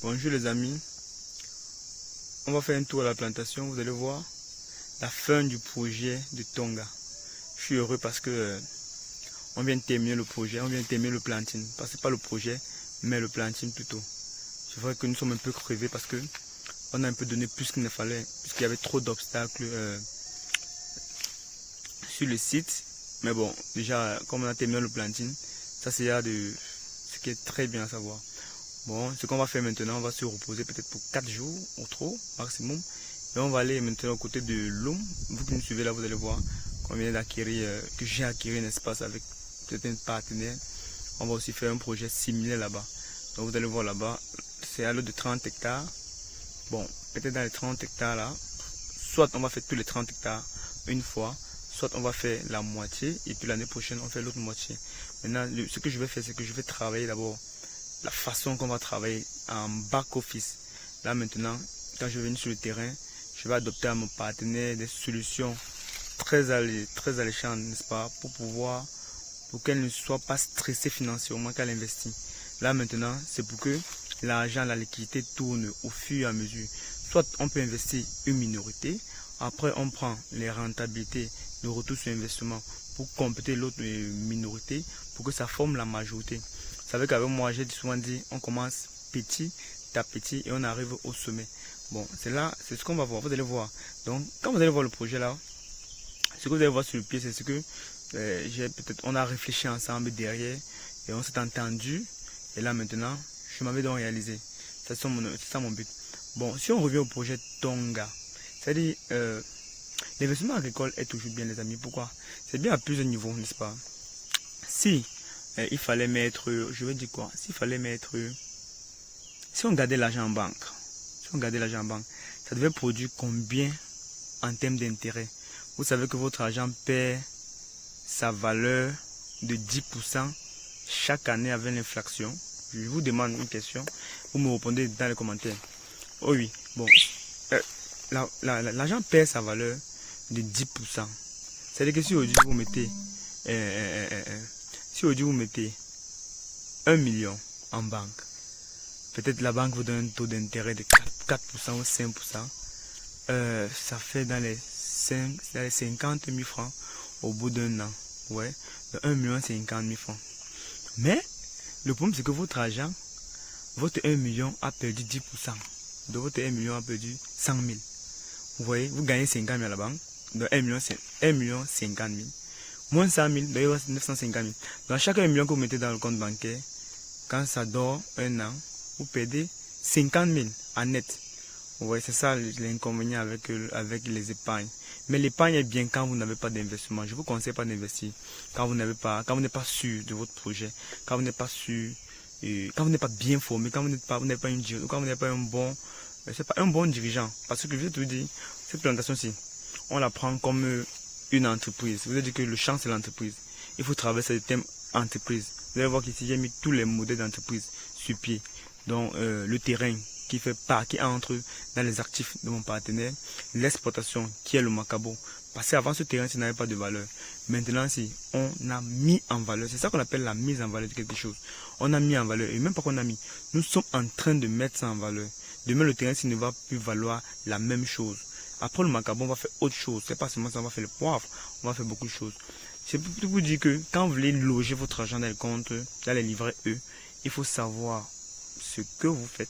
Bonjour les amis, on va faire un tour à la plantation, vous allez voir la fin du projet de Tonga. Je suis heureux parce que on vient de terminer le projet, on vient de terminer le planting. Parce que pas le projet, mais le planting plutôt. C'est vrai que nous sommes un peu crevés parce que on a un peu donné plus qu'il ne fallait, puisqu'il y avait trop d'obstacles sur le site. Mais bon, déjà, comme on a terminé le planting, ça c'est ce qui est très bien à savoir. Bon, ce qu'on va faire maintenant, on va se reposer peut-être pour 4 jours ou trop maximum. Et on va aller maintenant au côté de l'Homme. Vous qui nous suivez là, vous allez voir qu'on vient d'acquérir, que j'ai acquis un espace avec certains partenaires. On va aussi faire un projet similaire là-bas. Donc vous allez voir là-bas, c'est à l'eau de 30 hectares. Bon, peut-être dans les 30 hectares là, soit on va faire tous les 30 hectares une fois, soit on va faire la moitié et puis l'année prochaine on fait l'autre moitié. Maintenant, ce que je vais faire, c'est que je vais travailler d'abord la façon qu'on va travailler en back-office. Là maintenant, quand je vais venir sur le terrain, je vais adopter à mon partenaire des solutions très alléchantes, n'est-ce pas, pour qu'elle ne soit pas stressée financièrement quand elle investit. Là maintenant, c'est pour que l'argent, la liquidité tourne au fur et à mesure. Soit on peut investir une minorité, après on prend les rentabilités, le retour sur investissement pour compléter l'autre minorité, pour que ça forme la majorité. Vous savez qu'avec moi, j'ai souvent dit, on commence petit à petit et on arrive au sommet. Bon, c'est ce qu'on va voir, vous allez voir. Donc, quand vous allez voir le projet là, ce que vous allez voir sur le pied, c'est ce que on a réfléchi ensemble derrière et on s'est entendu. Et là maintenant, je m'avais donc réalisé. C'est ça mon but. Bon, si on revient au projet Tonga, c'est-à-dire, l'investissement agricole est toujours bien les amis. Pourquoi? C'est bien à plusieurs niveaux, n'est-ce pas? Si il fallait mettre, je veux dire quoi? Si on gardait l'argent en banque, ça devait produire combien en termes d'intérêt? Vous savez que votre argent perd sa valeur de 10% chaque année avec l'inflation. Je vous demande une question, vous me répondez dans les commentaires. Oh oui, bon, l'argent perd sa valeur de 10%. C'est-à-dire que si aujourd'hui vous mettez vous mettez 1 million en banque, peut-être la banque vous donne un taux d'intérêt de 4% ou 5%, ça fait dans les 50 000 francs au bout d'un an. Ouais, de 1 million 50 000 francs. Mais le problème c'est que votre argent, votre 1 million a perdu 10%. De votre 1 million a perdu 100 000. Vous voyez, vous gagnez 50 000 à la banque, de 1 million 50 000. Moins 100 000, d'ailleurs 950 000. Dans chaque 1 million que vous mettez dans le compte bancaire, quand ça dort un an, vous perdez 50 000 en net. Vous voyez, c'est ça l'inconvénient avec les épargnes. Mais l'épargne est bien quand vous n'avez pas d'investissement. Je ne vous conseille pas d'investir quand vous n'êtes pas sûr de votre projet, quand vous n'êtes pas sûr, quand vous n'êtes pas bien formé, quand vous n'êtes pas un bon dirigeant. Parce que je vais te dire, cette plantation-ci, on la prend comme une entreprise. Vous avez dit que le champ c'est l'entreprise. Il faut traverser le thème entreprise. Vous allez voir qu'ici j'ai mis tous les modèles d'entreprise sur pied. Donc le terrain qui entre dans les actifs de mon partenaire, l'exploitation qui est le macabo. Parce qu'avant ce terrain, ça n'avait pas de valeur. Maintenant, si on a mis en valeur, c'est ça qu'on appelle la mise en valeur de quelque chose. On a mis en valeur, et même pas qu'on a mis, nous sommes en train de mettre ça en valeur. Demain, le terrain, ne va plus valoir la même chose. Après le macabo, on va faire autre chose. C'est pas seulement ça, on va faire le poivre, on va faire beaucoup de choses. C'est pour vous dire que quand vous voulez loger votre argent dans le compte, dans les livrets E, il faut savoir ce que vous faites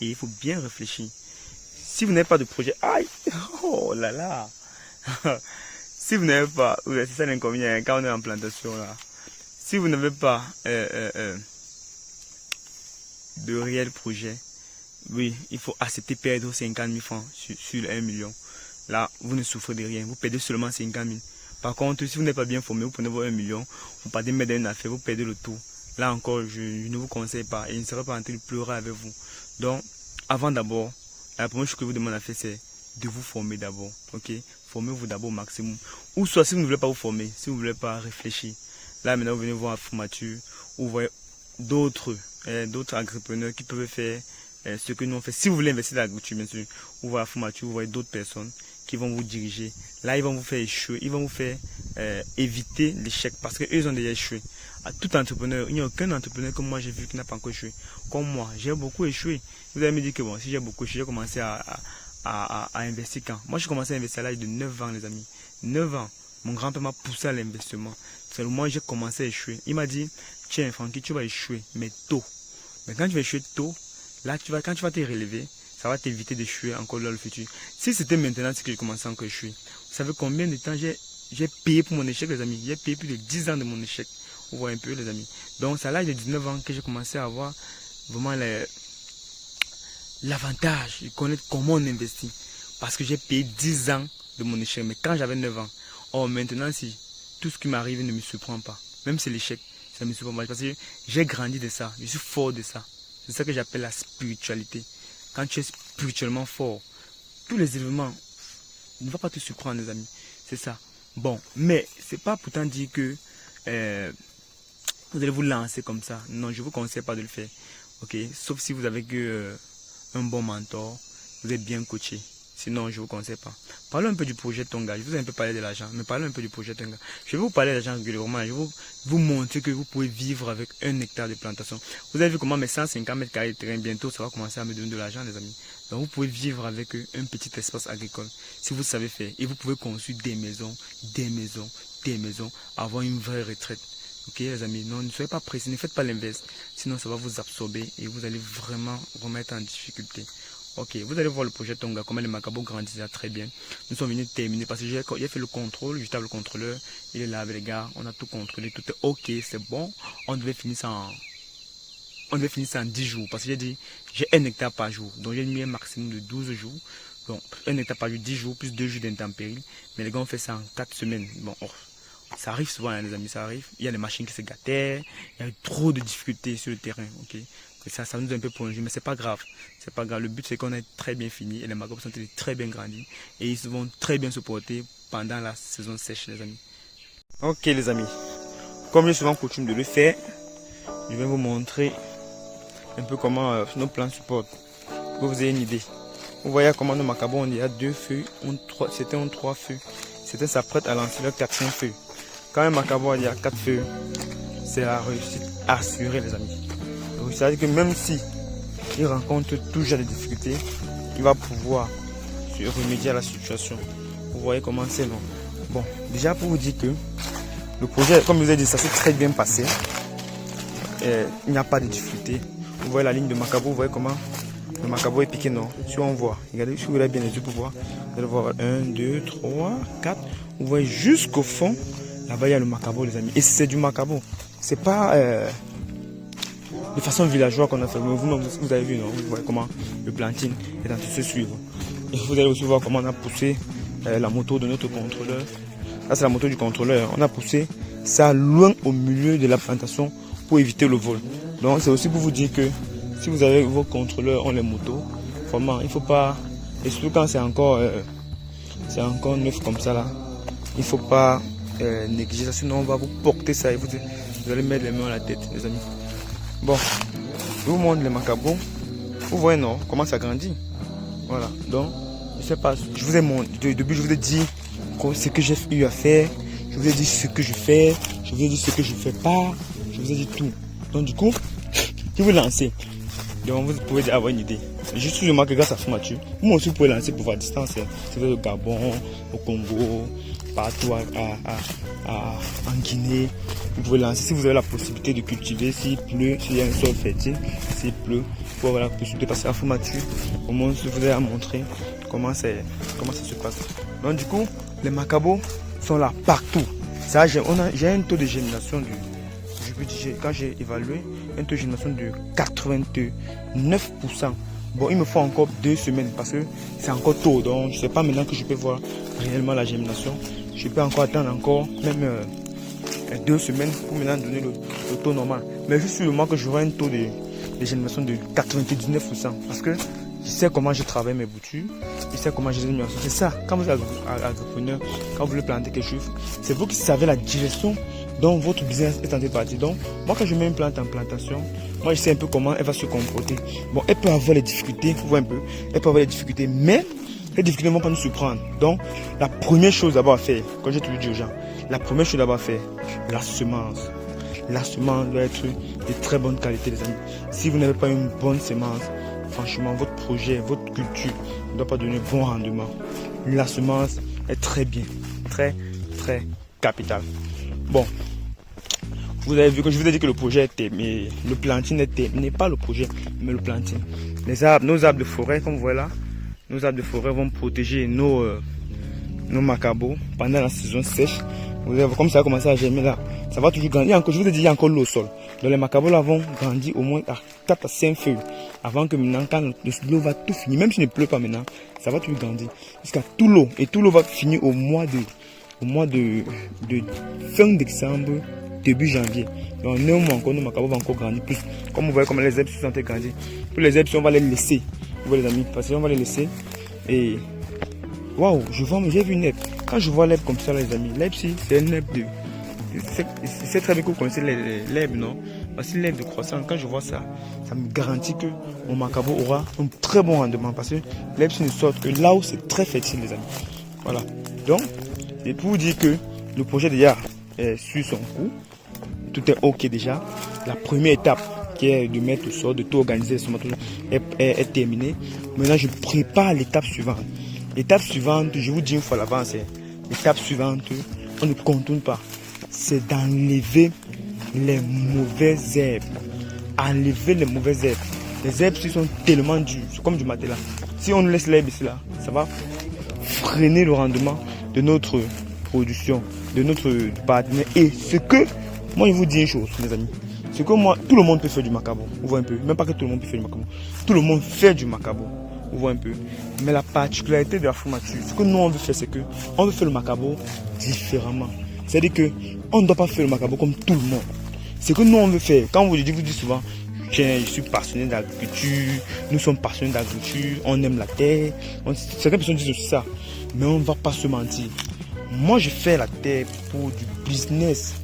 et il faut bien réfléchir. Si vous n'avez pas de projet, aïe, oh là là, si vous n'avez pas, c'est ça l'inconvénient quand on est en plantation là, si vous n'avez pas de réel projet, oui, il faut accepter perdre 50 000 francs sur 1 million. Là, vous ne souffrez de rien, vous perdez seulement 50 000. Par contre, si vous n'êtes pas bien formé, vous prenez vos 1 million, vous partez mettre dans une affaire, vous perdez le tout. Là encore, je ne vous conseille pas et je ne serai pas en train de pleurer avec vous. Donc, avant d'abord, la première chose que je vous demande à faire, c'est de vous former d'abord. Ok? Formez-vous d'abord au maximum. Ou soit, si vous ne voulez pas vous former, si vous ne voulez pas réfléchir, là maintenant, vous venez voir la formature, ou vous voyez d'autres entrepreneurs qui peuvent faire ce que nous on fait. Si vous voulez investir dans l'agriculture, bien sûr, vous voyez la formature, vous voyez d'autres personnes qui vont vous diriger. Là, ils vont vous faire échouer, ils vont vous faire éviter l'échec parce qu'eux, ils ont déjà échoué. À tout entrepreneur, il n'y a aucun entrepreneur comme moi j'ai vu qui n'a pas encore échoué. Comme moi, j'ai beaucoup échoué. Vous allez me dire que bon, si j'ai beaucoup échoué, j'ai commencé à investir quand? Moi, j'ai commencé à investir à l'âge de 9 ans, les amis. 9 ans. Mon grand-père m'a poussé à l'investissement. C'est moi j'ai commencé à échouer. Il m'a dit, tiens, Francky, tu vas échouer, mais tôt. Mais quand tu vas échouer tôt, là, quand tu vas te relever, ça va t'éviter d'échouer encore dans le futur. Si c'était maintenant que j'ai commencé encore à échouer, vous savez combien de temps j'ai payé pour mon échec, les amis? J'ai payé plus de 10 ans de mon échec. Vous voyez un peu, les amis. Donc, c'est à l'âge de 19 ans que j'ai commencé à avoir vraiment l'avantage de connaître comment on investit. Parce que j'ai payé 10 ans de mon échec. Mais quand j'avais 9 ans, oh, maintenant, si tout ce qui m'arrive ne me surprend pas, même si l'échec, ça me surprend pas. Parce que j'ai grandi de ça. Je suis fort de ça. C'est ça que j'appelle la spiritualité. Quand tu es spirituellement fort, tous les événements ne vont pas te surprendre, les amis. C'est ça. Bon, mais c'est pas pourtant dire que vous allez vous lancer comme ça. Non, je ne vous conseille pas de le faire. Ok, sauf si vous avez que un bon mentor, vous êtes bien coaché. Sinon, je ne vous conseille pas. Parlons un peu du projet Tonga. Je vous ai un peu parlé de l'argent, mais parlons un peu du projet Tonga. Je vais vous parler de l'argent régulièrement. Je vais vous montrer que vous pouvez vivre avec 1 hectare de plantation. Vous avez vu comment mes 150 mètres carrés de terrain, bientôt, ça va commencer à me donner de l'argent, les amis. Donc, vous pouvez vivre avec un petit espace agricole. Si vous savez faire, et vous pouvez construire des maisons, avoir une vraie retraite. Ok, les amis, non, ne soyez pas pressés, ne faites pas l'inverse. Sinon, ça va vous absorber et vous allez vraiment remettre en difficulté. Ok, vous allez voir le projet Tonga, comment le Macabo grandit très bien. Nous sommes venus terminer parce que j'ai fait le contrôle, j'étais avec le contrôleur, il est là avec les gars, on a tout contrôlé, tout est ok, c'est bon. On devait finir ça en 10 jours parce que j'ai dit, j'ai 1 hectare par jour, donc j'ai mis un maximum de 12 jours. Donc 1 hectare par jour, 10 jours, plus 2 jours d'intempéries. Mais les gars ont fait ça en 4 semaines. Bon, ça arrive souvent, hein, les amis, ça arrive. Il y a les machines qui se gâtaient, il y a eu trop de difficultés sur le terrain, ok. Ça nous a un peu prolongé, mais c'est pas grave. C'est pas grave. Le but, c'est qu'on ait très bien fini et les Macabos sont très bien grandis et ils vont très bien se porter pendant la saison sèche, les amis. Ok, les amis. Comme j'ai souvent coutume de le faire, je vais vous montrer un peu comment nos plants se portent. Pour que vous ayez une idée. Vous voyez comment nos Macabos, il y a 2 feux, c'était en 3 feux. C'était s'apprête à lancer le 4e feu. Quand un Macabo il y a 4 feux, c'est la réussite assurée, les amis. Donc, ça veut dire que même si il rencontre toujours des difficultés, il va pouvoir se remédier à la situation. Vous voyez comment c'est long. Bon, déjà pour vous dire que le projet, comme je vous ai dit, ça s'est très bien passé. Il n'y a pas de difficulté. Vous voyez la ligne de Macabo, vous voyez comment le Macabo est piqué, non? Si on voit, regardez, si vous avez bien les yeux pour voir, vous allez voir 1, 2, 3, 4. Vous voyez jusqu'au fond, là-bas il y a le Macabo, les amis. Et c'est du Macabo. C'est pas de façon villageoise qu'on a fait. Vous avez vu, non? Vous voyez comment le planting est en train de se suivre. Et vous allez aussi voir comment on a poussé la moto de notre contrôleur. Là, c'est la moto du contrôleur. On a poussé ça loin au milieu de la plantation pour éviter le vol. Donc, c'est aussi pour vous dire que si vous avez vos contrôleurs ont les motos, vraiment, il ne faut pas, et surtout quand c'est encore neuf comme ça là, il ne faut pas négliger ça, sinon on va vous porter ça et vous allez mettre les mains à la tête, les amis. Bon, je vous montre les Macabos. Vous voyez, non, comment ça grandit. Voilà, donc, je sais pas, je vous ai montré, depuis je vous ai dit ce que j'ai eu à faire, je vous ai dit ce que je fais, je vous ai dit ce que je ne fais pas, je vous ai dit tout. Donc du coup, si vous lancez, donc vous pouvez avoir une idée. Juste sur le marque grâce à Fumatue, vous aussi vous pouvez lancer pour votre distance. C'est au Gabon, au Congo, partout en Guinée. Vous pouvez lancer si vous avez la possibilité de cultiver, s'il pleut, s'il y a un sol fertile, s'il pleut, vous avez la possibilité de passer à Fumatue. Au moins, je vous ai à montrer comment ça se passe. Donc du coup, les Macabos sont là partout. Ça, j'ai un taux de germination quand j'ai évalué, un taux de germination de 89%. Bon, il me faut encore 2 semaines parce que c'est encore tôt. Donc, je ne sais pas maintenant que je peux voir réellement la germination. Je peux encore attendre même 2 semaines pour maintenant donner le taux normal. Mais juste sur le mois que j'aurai un taux de germination de 99%. Parce que je sais comment je travaille mes boutures. Je sais comment je les ai mis en place. C'est ça, quand vous êtes agripreneur, quand vous voulez planter quelque chose, c'est vous qui savez la direction dont votre business est en train de partir. Donc, moi, quand je mets une plante en plantation, moi, je sais un peu comment elle va se comporter. Bon, elle peut avoir les difficultés, vous voyez un peu, elle peut avoir les difficultés, mais Les difficultés ne vont pas nous surprendre. Donc, la première chose d'abord à faire, quand j'ai toujours dit aux gens, la première chose d'abord à faire, la semence. La semence doit être de très bonne qualité, les amis. Si vous n'avez pas une bonne semence, franchement, votre projet, votre culture ne doit pas donner bon rendement. La semence est très bien, très, très capitale. Bon, vous avez vu que je vous ai dit que le projet est terminé, le planting est terminé, pas le projet, mais le planting. Les arbres, nos arbres de forêt, comme vous voyez là, nos arbres de forêt vont protéger nos macabos pendant la saison sèche. Vous avez, comme ça a commencé à germer là, ça va toujours grandir. Je vous ai dit, il y a encore l'eau au sol. Donc les macabos là vont grandir au moins à 4 à 5 feuilles. Avant que maintenant, quand l'eau va tout finir, même s'il ne pleut pas maintenant, ça va toujours grandir. Jusqu'à tout l'eau. Et tout l'eau va finir au mois de fin décembre, début janvier. Donc 9 mois encore, nos macabos vont encore grandir plus. Comme vous voyez, comme les herbes sont en train de grandir. Pour les herbes, on va les laisser. Vous voyez les amis, parce qu'on va les laisser. Et waouh, j'ai vu une herbe. Quand je vois l'herbe comme ça, les amis, l'herbe, c'est une herbe de. C'est très bien que vous connaissez l'herbe, non? Parce que l'herbe de croissance, quand je vois ça, ça me garantit que mon macabo aura un très bon rendement. Parce que l'herbe, c'est une sorte que là où c'est très fertile, les amis. Voilà. Donc, et pour vous dire que le projet déjà est sur son coup, tout est ok déjà. La première étape, qui est de mettre au sol, de tout organiser, est terminée. Maintenant, je prépare l'étape suivante. L'étape suivante, je vous dis une fois à l'avance, l'étape suivante, on ne contourne pas. C'est d'enlever les mauvaises herbes. Enlever les mauvaises herbes. Les herbes sont tellement dures, c'est comme du matelas. Si on laisse l'herbe ici là, ça va freiner le rendement de notre production, de notre partenaire. Et ce que, moi je vous dis une chose, mes amis, c'est que moi, tout le monde peut faire du macabo. Vous voyez un peu, même pas que tout le monde peut faire du macabo. Tout le monde fait du macabo. Vous voyez un peu. Mais la particularité de la formature, ce que nous on veut faire, c'est que on veut faire le macabo différemment. C'est-à-dire que on ne doit pas faire le macabo comme tout le monde. Ce que nous on veut faire, quand vous dites souvent, je suis passionné d'agriculture, nous sommes passionnés d'agriculture, on aime la terre. Certaines personnes disent aussi ça. Mais on ne va pas se mentir. Moi je fais la terre pour du business.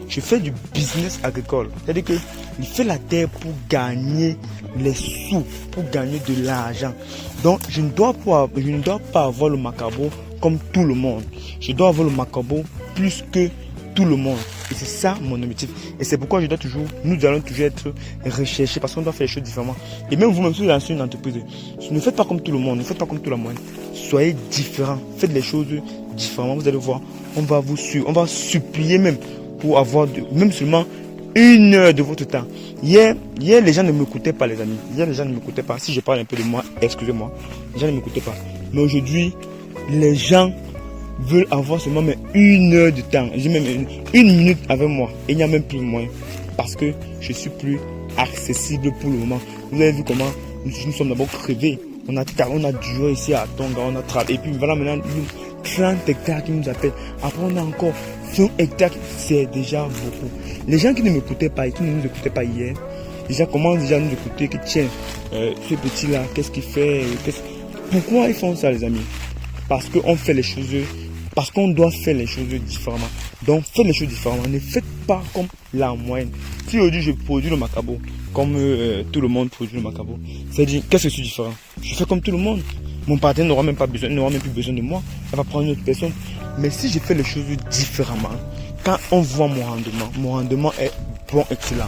Je fais du business agricole. C'est-à-dire que je fais la terre pour gagner les sous, pour gagner de l'argent. Donc je ne dois pas avoir le macabo comme tout le monde. Je dois avoir le macabo plus que tout le monde. Et c'est ça mon objectif. Et c'est pourquoi nous allons toujours être recherchés parce qu'on doit faire les choses différemment. Et même vous-même, si vous lancez une entreprise, ne faites pas comme tout le monde, ne faites pas comme tout le monde. Soyez différents, faites les choses différemment. Vous allez voir, on va supplier même pour avoir même seulement 1 heure de votre temps. Hier, les gens ne m'écoutaient pas, les amis. Hier, les gens ne m'écoutaient pas. Si je parle un peu de moi, excusez-moi. Les gens ne m'écoutaient pas. Mais aujourd'hui, les gens veulent avoir seulement 1 heure de temps. J'ai même 1 minute avec moi. Et il n'y a même plus moyen. Parce que je suis plus accessible pour le moment. Vous avez vu comment nous sommes d'abord crevés. On a duré ici à Tonga, on a travaillé. Et puis voilà maintenant, 30 hectares qui nous appellent. Après, on a encore 100 hectares. C'est déjà beaucoup. Les gens qui ne m'écoutaient pas et qui ne nous écoutaient pas hier, déjà commencent déjà à nous écouter. Que tiens, ce petit-là, qu'est-ce qu'il fait? Pourquoi ils font ça, les amis? Parce qu'on fait les choses, parce qu'on doit faire les choses différemment. Donc, faites les choses différemment. Ne faites pas comme la moyenne. Si aujourd'hui je produis le macabo, comme tout le monde produit le macabo, c'est-à-dire, qu'est-ce que je suis différent? Je fais comme tout le monde. Mon partenaire n'aura même plus besoin de moi. Elle va prendre une autre personne. Mais si je fais les choses différemment, quand on voit mon rendement est bon, excellent.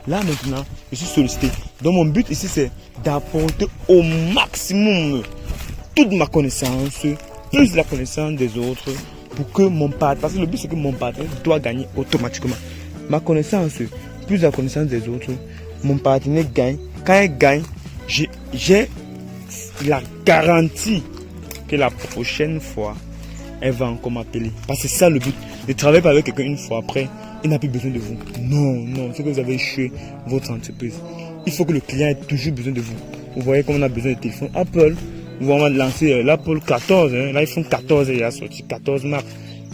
Là maintenant, je suis sollicité. Donc mon but ici, c'est d'apporter au maximum toute ma connaissance, plus la connaissance des autres, pour que mon partenaire, parce que le but c'est que mon partenaire doit gagner automatiquement. Ma connaissance, plus la connaissance des autres, mon partenaire gagne. Quand il gagne, j'ai la garantie que la prochaine fois, elle va encore m'appeler. Parce que c'est ça le but. De travailler avec quelqu'un une fois après, il n'a plus besoin de vous. Non, c'est que vous avez échoué votre entreprise. Il faut que le client ait toujours besoin de vous. Vous voyez comme on a besoin de téléphone Apple. Vous allez lancer l'Apple 14. L'iPhone 14 il a sorti 14 marques.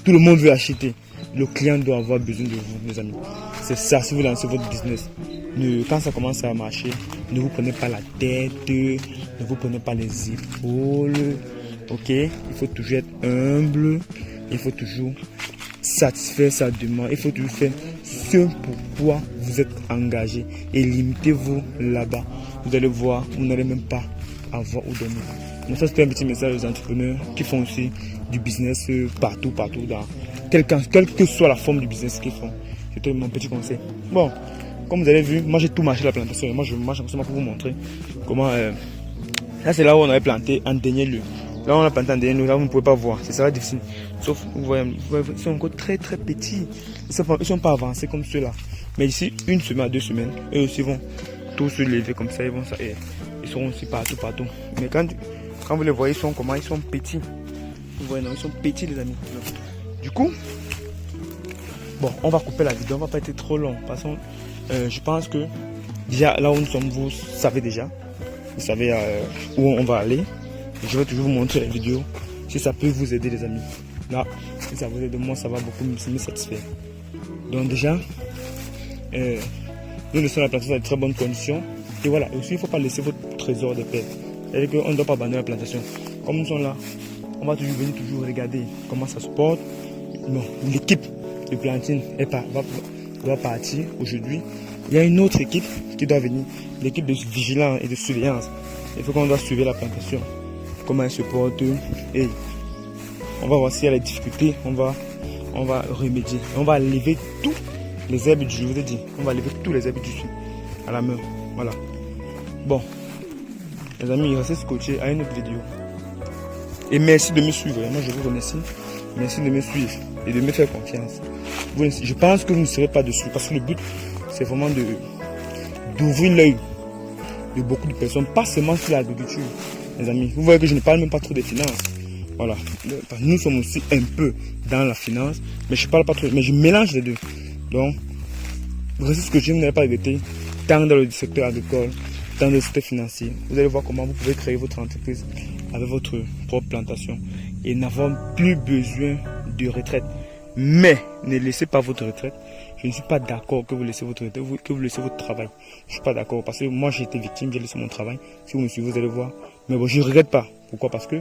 Tout le monde veut acheter. Le client doit avoir besoin de vous, mes amis. C'est ça, si vous lancez votre business. Quand ça commence à marcher, ne vous prenez pas la tête, ne vous prenez pas les épaules. Ok, il faut toujours être humble. Il faut toujours satisfaire sa demande. Il faut toujours faire ce pourquoi vous êtes engagé. Et limitez-vous là-bas. Vous allez voir, vous n'allez même pas avoir où dormir. Donc ça, c'était un petit message aux entrepreneurs qui font aussi du business partout, dans quelle que soit la forme du business qu'ils font. C'était mon petit conseil. Bon, comme vous avez vu, moi j'ai tout marché la plantation. Moi je marche pour vous montrer comment... là c'est là où on avait planté en dernier lieu. Là on a planté en dernier lieu, là vous ne pouvez pas voir. C'est ça difficile. Sauf, vous voyez, ils sont encore très petits. Ils ne sont pas avancés comme ceux-là. Mais d'ici 1 semaine à 2 semaines, eux aussi vont tous se lever comme ça. Ils seront aussi partout. Mais quand vous les voyez, ils sont petits. Vous voyez, non, ils sont petits les amis. Du coup, bon, on va couper la vidéo, on va pas être trop long. Parce que je pense que déjà là où nous sommes, vous savez déjà. Vous savez où on va aller. Je vais toujours vous montrer la vidéo. Si ça peut vous aider les amis. Là, si ça vous aide, moi ça va beaucoup me satisfaire. Donc déjà, nous laissons la plantation dans de très bonnes conditions. Et voilà, et aussi il ne faut pas laisser votre trésor de paix. C'est-à-dire qu'on ne doit pas abandonner la plantation. Comme nous sommes là, on va toujours regarder comment ça se porte. Bon, l'équipe de plantine doit partir aujourd'hui. Il y a une autre équipe qui doit venir, l'équipe de vigilance et de surveillance. Il faut qu'on doit suivre la plantation, comment elle se porte. Et on va voir s'il y a des difficultés, on va remédier. On va lever tous les herbes je vous ai dit, on va lever tous les herbes du sud à la main. Voilà. Bon, les amis, restez scotchés à une autre vidéo. Et merci de me suivre. Moi, je vous remercie. Merci de me suivre et de me faire confiance. Je pense que vous ne serez pas dessus parce que le but, c'est vraiment d'ouvrir l'œil de beaucoup de personnes, pas seulement sur l'agriculture, les amis. Vous voyez que je ne parle même pas trop des finances. Voilà. Nous sommes aussi un peu dans la finance, mais je parle pas trop, mais je mélange les deux. Donc, restez scotchés, vous n'allez pas regretter, tant dans le secteur agricole, tant dans le secteur financier. Vous allez voir comment vous pouvez créer votre entreprise avec votre propre plantation et n'avoir plus besoin de retraite. Mais ne laissez pas votre retraite. Je ne suis pas d'accord que vous laissez votre retraite, que vous laissez votre travail. Je ne suis pas d'accord parce que moi j'ai été victime, j'ai laissé mon travail. Si vous me suivez, vous allez voir. Mais bon, je ne regrette pas. Pourquoi? Parce que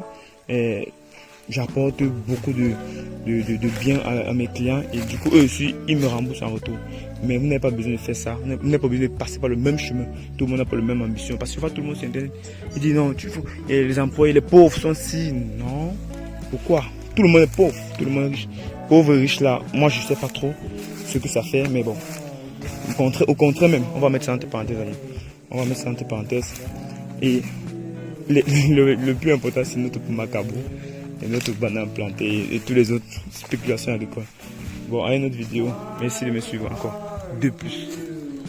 j'apporte beaucoup de bien à mes clients et du coup eux aussi ils me remboursent en retour. Mais vous n'avez pas besoin de faire ça, vous n'avez pas besoin de passer par le même chemin. Tout le monde n'a pas la même ambition. Parce que tout le monde sur internet, il dit non, et les employés, les pauvres sont si. Non. Pourquoi? Tout le monde est pauvre, tout le monde est riche. Pauvre et riche là, moi je ne sais pas trop ce que ça fait, mais bon. Au contraire même, on va mettre ça entre parenthèses. On va mettre ça entre parenthèses. Et le plus important c'est notre macabo et notre banane plantée et toutes les autres spéculations agricoles. Bon, à une autre vidéo. Merci de me suivre encore. De plus.